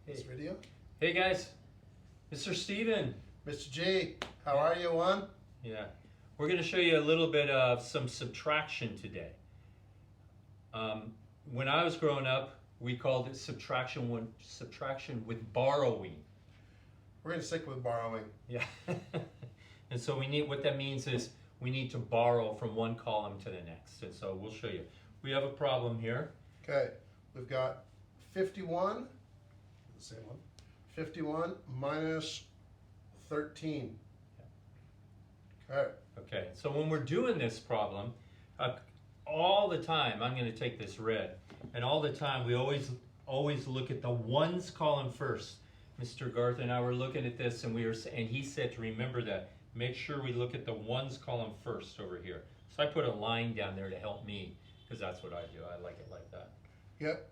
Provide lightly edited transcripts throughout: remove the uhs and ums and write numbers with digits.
This video. Hey guys, Mr. Steven. Mr. G, how are you, one? Yeah, we're going to show you a little bit of some subtraction today. When I was growing up, we called it subtraction with borrowing. We're going to stick with borrowing. Yeah. And so what that means is we need to borrow from one column to the next. And so we'll show you. We have a problem here. Okay, we've got 51, the same one, 51 minus 13. Okay. Okay, so when we're doing this problem, all the time, I'm going to take this red, and all the time we always look at the ones column first. Mr. Garth and I were looking at this, and he said to remember that. Make sure we look at the ones column first over here. So I put a line down there to help me, because that's what I do. I like it like that. Yep.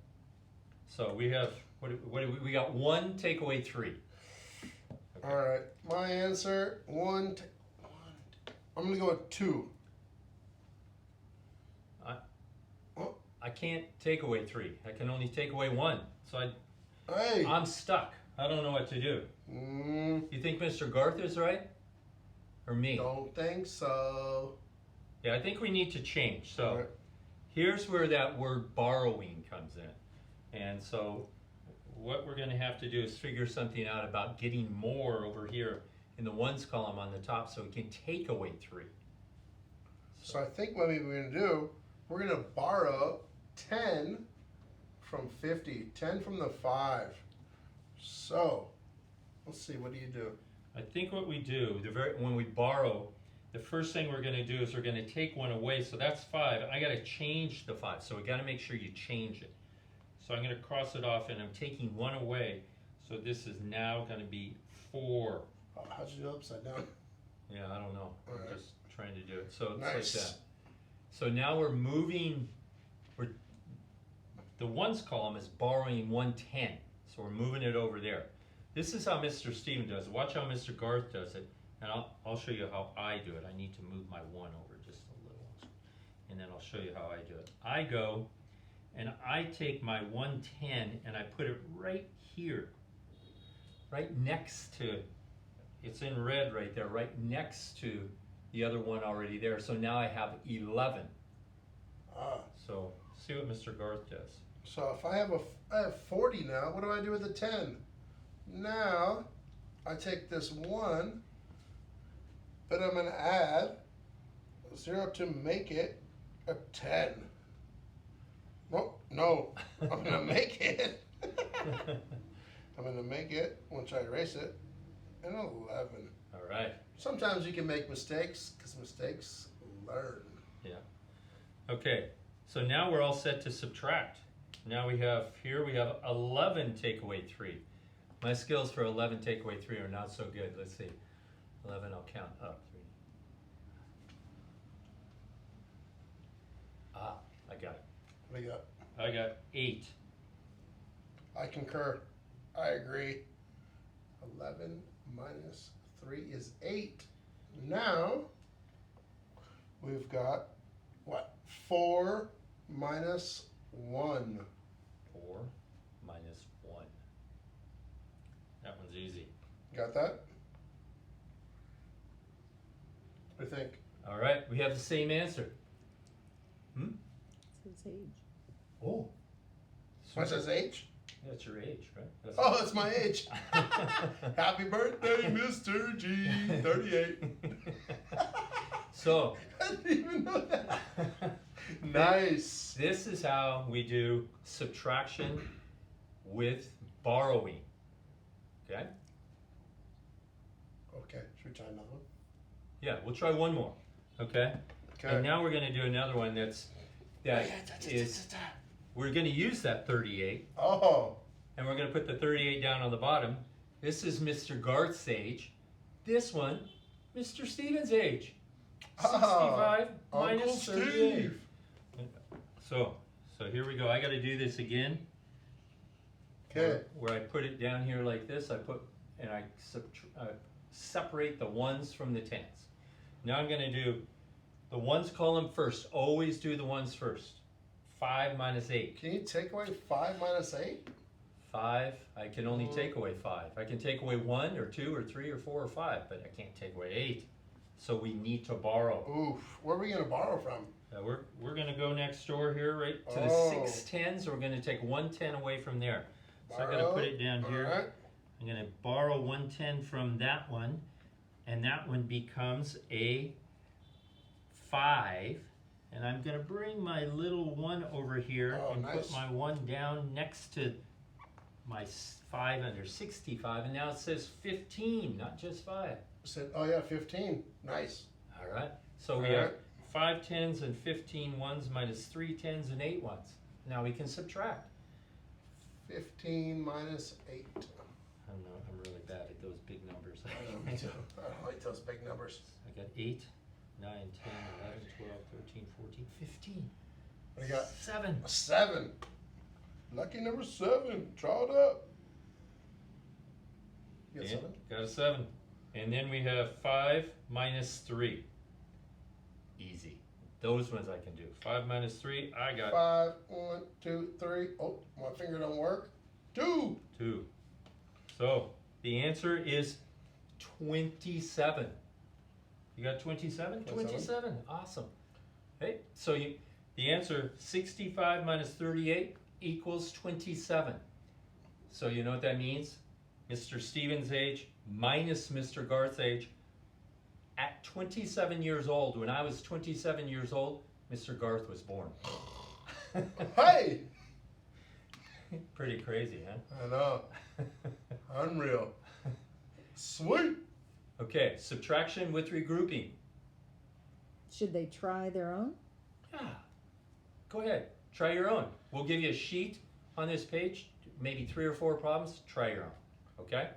So we have we got 1, take away 3. Okay. All right, my answer one. I'm gonna go with 2. I can't take away 3. I can only take away 1. So Hey. I'm stuck. I don't know what to do. You think Mr. Garth is right? Or me? Don't think so. Yeah, I think we need to change. So Right. here's where that word borrowing comes in. And so what we're going to have to do is figure something out about getting more over here in the ones column on the top so we can take away 3. So I think what we're gonna do, we're gonna borrow 10 from 50, 10 from the 5. So, let's see, what do you do? I think what we do, when we borrow, the first thing we're going to do is we're going to take 1 away. So that's 5. I got to change the 5. So we got to make sure you change it. So I'm going to cross it off, and I'm taking 1 away. So this is now going to be 4. Oh, how'd you do upside down? Yeah, I don't know. I'm Alright. just trying to do it. So it's Nice. like that. So now we're moving. The ones column is borrowing 110. So we're moving it over there. This is how Mr. Steven does it. Watch how Mr. Garth does it. And I'll show you how I do it. I need to move my 1 over just a little. And then I'll show you how I do it. I go and I take my 110 and I put it right here. Right next to, it's in red right there, right next to the other one already there. So now I have 11. Ah, So see what Mr. Garth does. so if I have 40 now, what do I do with the 10? Now, I take this 1, but I'm gonna add 0 to make it a 10. No, I'm gonna make it. I'm gonna make it, once I erase it, an 11. All right. Sometimes you can make mistakes, because mistakes learn. Yeah. Okay. So now we're all set to subtract. Now we have 11 take away 3. My skills for 11 take away 3 are not so good. Let's see. 11, I'll count up. 3. Ah, I got it. What do you got? I got 8. I concur. I agree. 11 minus 3 is 8. Now, we've got, what? 4 minus 1. 4 minus 1. That one's easy. Got that? What do you think? All right, we have the same answer. It's his age. Oh. What says H? That's your age, right? That's Oh, it's my age. Happy birthday, Mr. G. 38. So, I didn't even know that. Nice. this is how we do subtraction with borrowing. Okay? Okay, should we try another one? Yeah, we'll try one more. Okay? Okay. And now we're going to do another one we're going to use that 38, Oh, and we're going to put the 38 down on the bottom. This is Mr. Garth's age. This one, Mr. Steven's age. 65 minus Uncle 38. Steve. So here we go. I got to do this again. Okay. Where I put it down here like this, I separate the ones from the tens. Now I'm going to do the ones column first. Always do the ones first. 5 minus 8. Can you take away 5 minus 8? 5. I can only take away 5. I can take away 1 or 2 or 3 or 4 or 5, but I can't take away 8. So we need to borrow. Oof. Where are we going to borrow from? We're going to go next door here, right to the 6 10s. We're going to take 1 10 away from there. So I'm going to put it down here. Right. I'm going to borrow 1 10 from that one, and that one becomes a 5. And I'm going to bring my little 1 over here and put my 1 down next to my 5 under 65. And now it says 15, not just 5. Said, oh yeah, 15. Nice. All right. So we have 5 10s and 15 1s minus 3 10s and 8 1s. Now we can subtract. 15 minus 8. I'm really bad at those big numbers. I know, me too. I don't like those big numbers. I got 8, 9, 10, 11, 12, 13, 14, 15. What do you got? 7. 7. Lucky number 7. Draw it up. You got 7? Got a 7. And then we have 5 minus 3. Easy. Those ones I can do. 5 minus 3, I got 5, 1, 2, 3. Oh, my finger don't work. 2. 2. So the answer is 27. You got 27? 27. Awesome. Hey, so the answer 65 minus 38 equals 27. So you know what that means? Mr. Stevens' age minus Mr. Garth's age. At 27 years old, when I was 27 years old, Mr. Garth was born. Hey! Pretty crazy, huh? I know. Unreal. Sweet. Okay, subtraction with regrouping. Should they try their own? Yeah. Go ahead. Try your own. We'll give you a sheet on this page, maybe 3 or 4 problems. Try your own. Okay?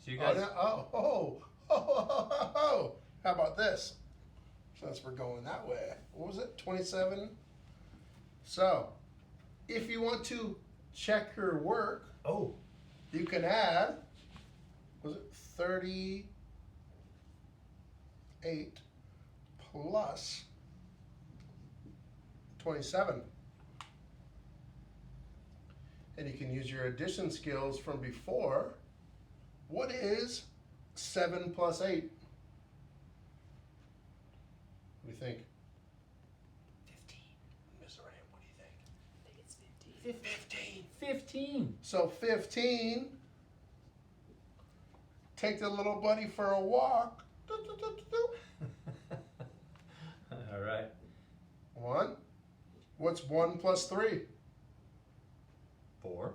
So you guys. Oh. How about this? Since we're going that way. What was it? 27? So, if you want to check your work, you can add, was it 38 plus 27. And you can use your addition skills from before. What is 7 plus 8? What do you think? 15. Miss Ram, what do you think? I think it's 15. 15. So 15. Take the little buddy for a walk. All right. 1. What's 1 plus 3? 4.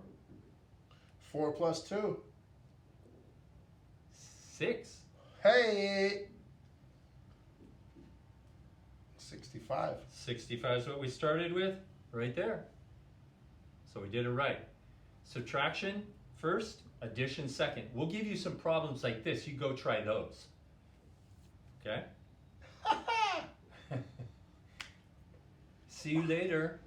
4 plus 2. 6. Hey! 65. 65 is what we started with, right there. So we did it right. Subtraction first, addition second. We'll give you some problems like this. You go try those. Okay? See you later.